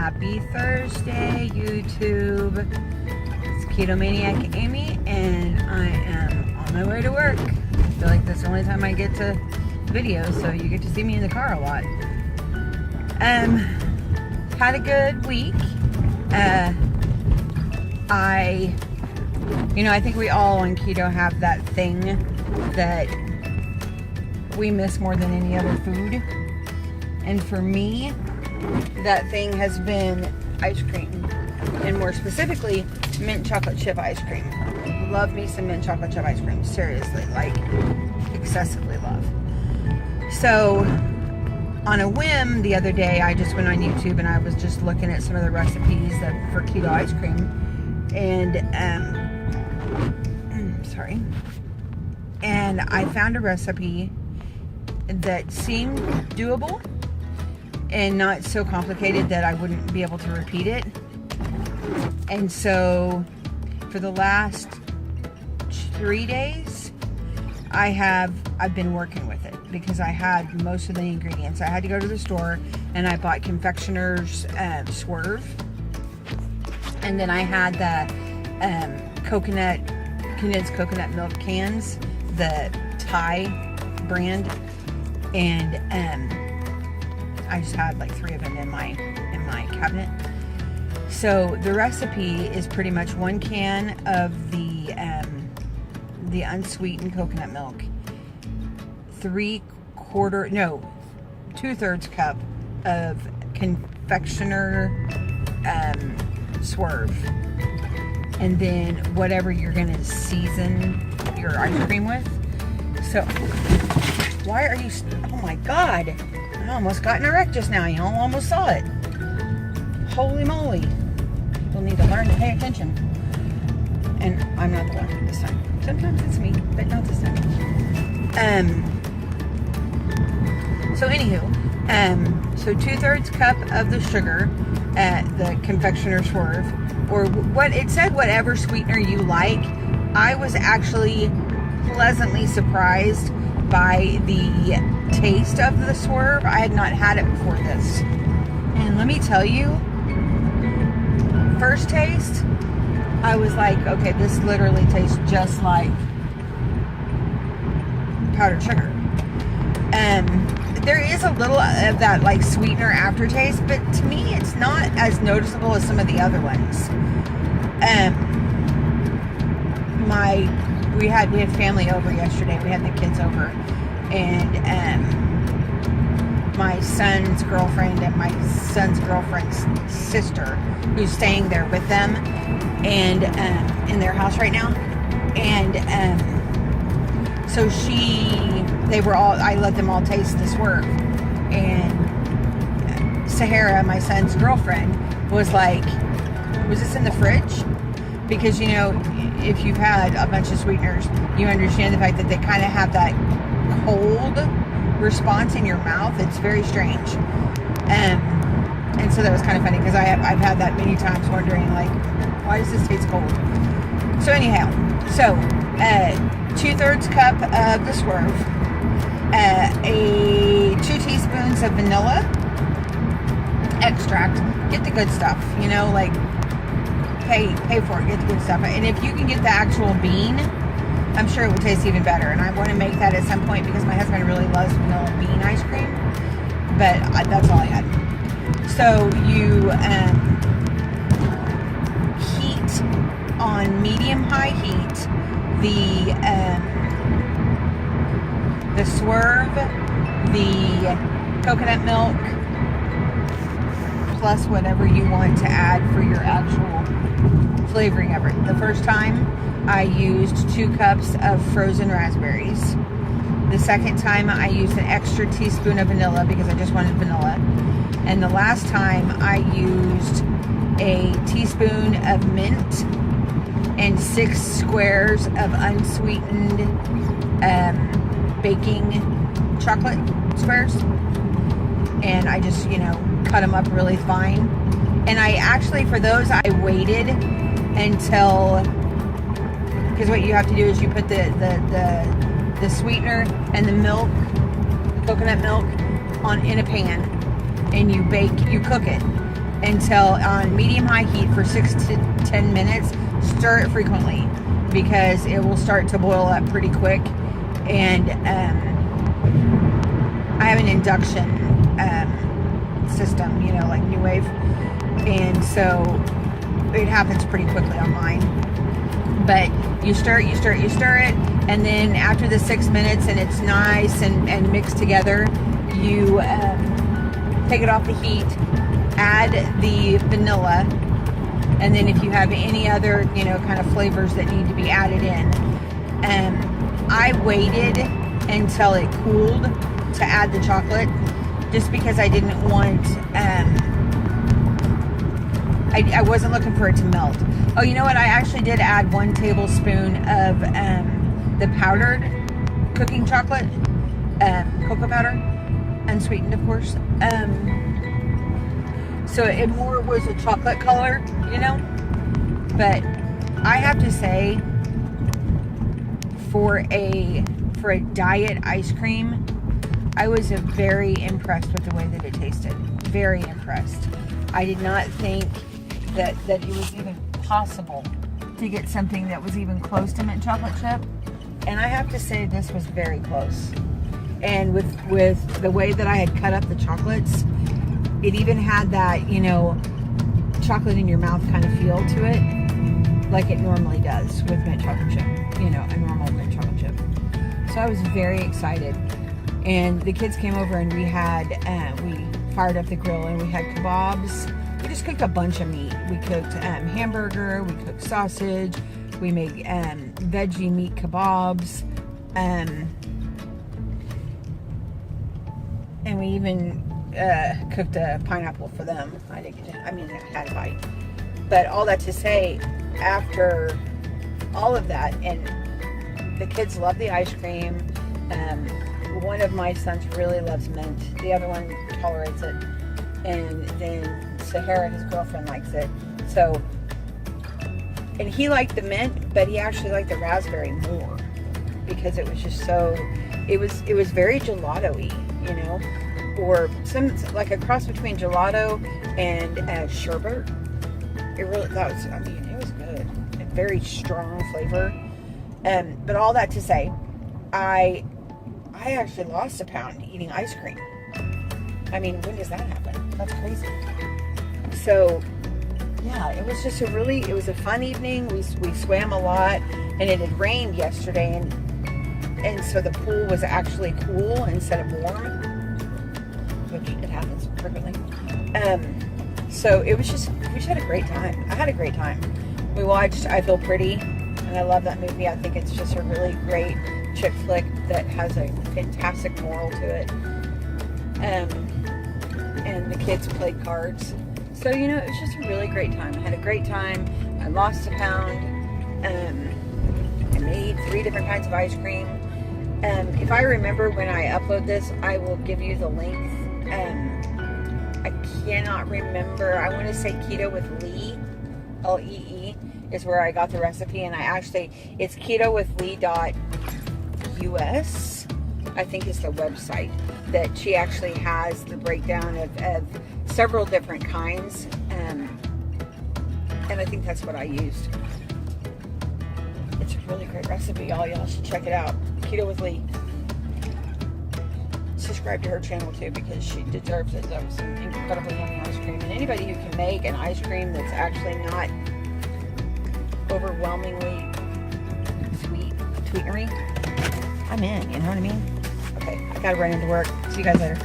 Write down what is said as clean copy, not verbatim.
Happy Thursday, YouTube. It's Keto Maniac Aimee, and I am on my way to work. I feel like that's the only time I get to video, so you get to see me in the car a lot. Had a good week. I think we all on keto have that thing that we miss more than any other food. And for me, that thing has been ice cream. And more specifically, mint chocolate chip ice cream. Love me some mint chocolate chip ice cream. Seriously, like excessively love. So, on a whim the other day, I just went on YouTube and I was just looking at some of the recipes for keto ice cream. And, and I found a recipe that seemed doable and not so complicated that I wouldn't be able to repeat it. And so for the last 3 days, I've been working with it because I had most of the ingredients. I had to go to the store and I bought confectioner's Swerve, and then I had the condensed coconut milk cans, the Thai brand, and I just had like 3 of them in my cabinet. So the recipe is pretty much 1 can of the unsweetened coconut milk, 2/3 cup of confectioner Swerve, and then whatever you're gonna season your ice cream with. So why are you? Oh my God! I almost got in a wreck just now. You almost saw it. Holy moly! People need to learn to pay attention. And I'm not the one this time. Sometimes it's me, but not this time. So anywho, so 2/3 cup of the sugar at the confectioner Swerve, or what it said, whatever sweetener you like. I was actually pleasantly surprised by the taste of the Swerve. I had not had it before this, and let me tell you, first taste, I was like, okay, this literally tastes just like powdered sugar. There is a little of that like sweetener aftertaste, but to me it's not as noticeable as some of the other ones. We had family over yesterday. We had the kids over, and my son's girlfriend and my son's girlfriend's sister, who's staying there with them, and in their house right now. And so I let them all taste the Swerve, and Sahara, my son's girlfriend, was like, was this in the fridge? Because if you've had a bunch of sweeteners, you understand the fact that they kind of have that cold response in your mouth. It's very strange. And so that was kind of funny because I've had that many times, wondering like, why does this taste cold? So anyhow, 2/3 cup of the Swerve, 2 teaspoons of vanilla extract. Get the good stuff, like pay for it, get the good stuff. And if you can get the actual bean, I'm sure it would taste even better. And I want to make that at some point because my husband really loves vanilla bean ice cream, but that's all I had. So you heat on medium-high heat the Swerve, the coconut milk, plus whatever you want to add for your actual flavoring of it. The first time I used 2 cups of frozen raspberries. The second time I used an extra teaspoon of vanilla because I just wanted vanilla. And the last time I used a teaspoon of mint and 6 squares of unsweetened baking chocolate squares. And I just, cut them up really fine. And I actually, for those, I waited until, because what you have to do is you put the sweetener and the milk, the coconut milk, in a pan, and you cook it. until on medium-high heat for 6 to 10 minutes. Stir it frequently because it will start to boil up pretty quick. And I have an induction system, you know, like New Wave, and so it happens pretty quickly on mine. But you stir it, and then after the 6 minutes and it's nice and mixed together, you take it off the heat, add the vanilla, and then if you have any other, you know, kind of flavors that need to be added in. I waited until it cooled to add the chocolate, just because I didn't want, I wasn't looking for it to melt. Oh, you know what? I actually did add 1 tablespoon of the powdered cooking chocolate, cocoa powder, unsweetened, of course. So it more was a chocolate color, you know. But I have to say, for a diet ice cream, I was very impressed with the way that it tasted. Very impressed. I did not think that it was even possible to get something that was even close to mint chocolate chip. And I have to say, this was very close. And with the way that I had cut up the chocolates, it even had that, you know, chocolate in your mouth kind of feel to it, like it normally does with mint chocolate chip, you know, a normal mint chocolate chip. So I was very excited. And the kids came over and we fired up the grill and we had kebabs. We just cooked a bunch of meat. We cooked hamburger, we cooked sausage, we made veggie meat kebabs, and we even cooked a pineapple for them. I had a bite. But all that to say, after all of that, and the kids love the ice cream. One of my sons really loves mint. The other one tolerates it. And then Sahara, his girlfriend, likes it. So, and he liked the mint, but he actually liked the raspberry more because it was just so, it was very gelato-y, you know, or like a cross between gelato and sherbet. It was good. A very strong flavor. But all that to say, I actually lost a pound eating ice cream. I mean, when does that happen? That's crazy. So, yeah, it was just it was a fun evening. We swam a lot, and it had rained yesterday, and so the pool was actually cool instead of warm, which it happens frequently. So it was we just had a great time. I had a great time. We watched I Feel Pretty, and I love that movie. I think it's just a really great chick flick that has a fantastic moral to it. And the kids played cards. So, you know, it was just a really great time. I had a great time. I lost a pound. I made 3 different kinds of ice cream. If I remember when I upload this, I will give you the link. I cannot remember. I want to say Keto with Lee, L-E-E, is where I got the recipe. And it's ketowithlee.us, I think is the website that she actually has the breakdown of several different kinds. And I think that's what I used. It's a really great recipe, y'all. Y'all should check it out. Keto with Lee. Subscribe to her channel too, because she deserves it. That was some incredibly yummy ice cream. And anybody who can make an ice cream that's actually not overwhelmingly sweetery, I'm in, you know what I mean? Okay, I gotta run into work. See you guys later.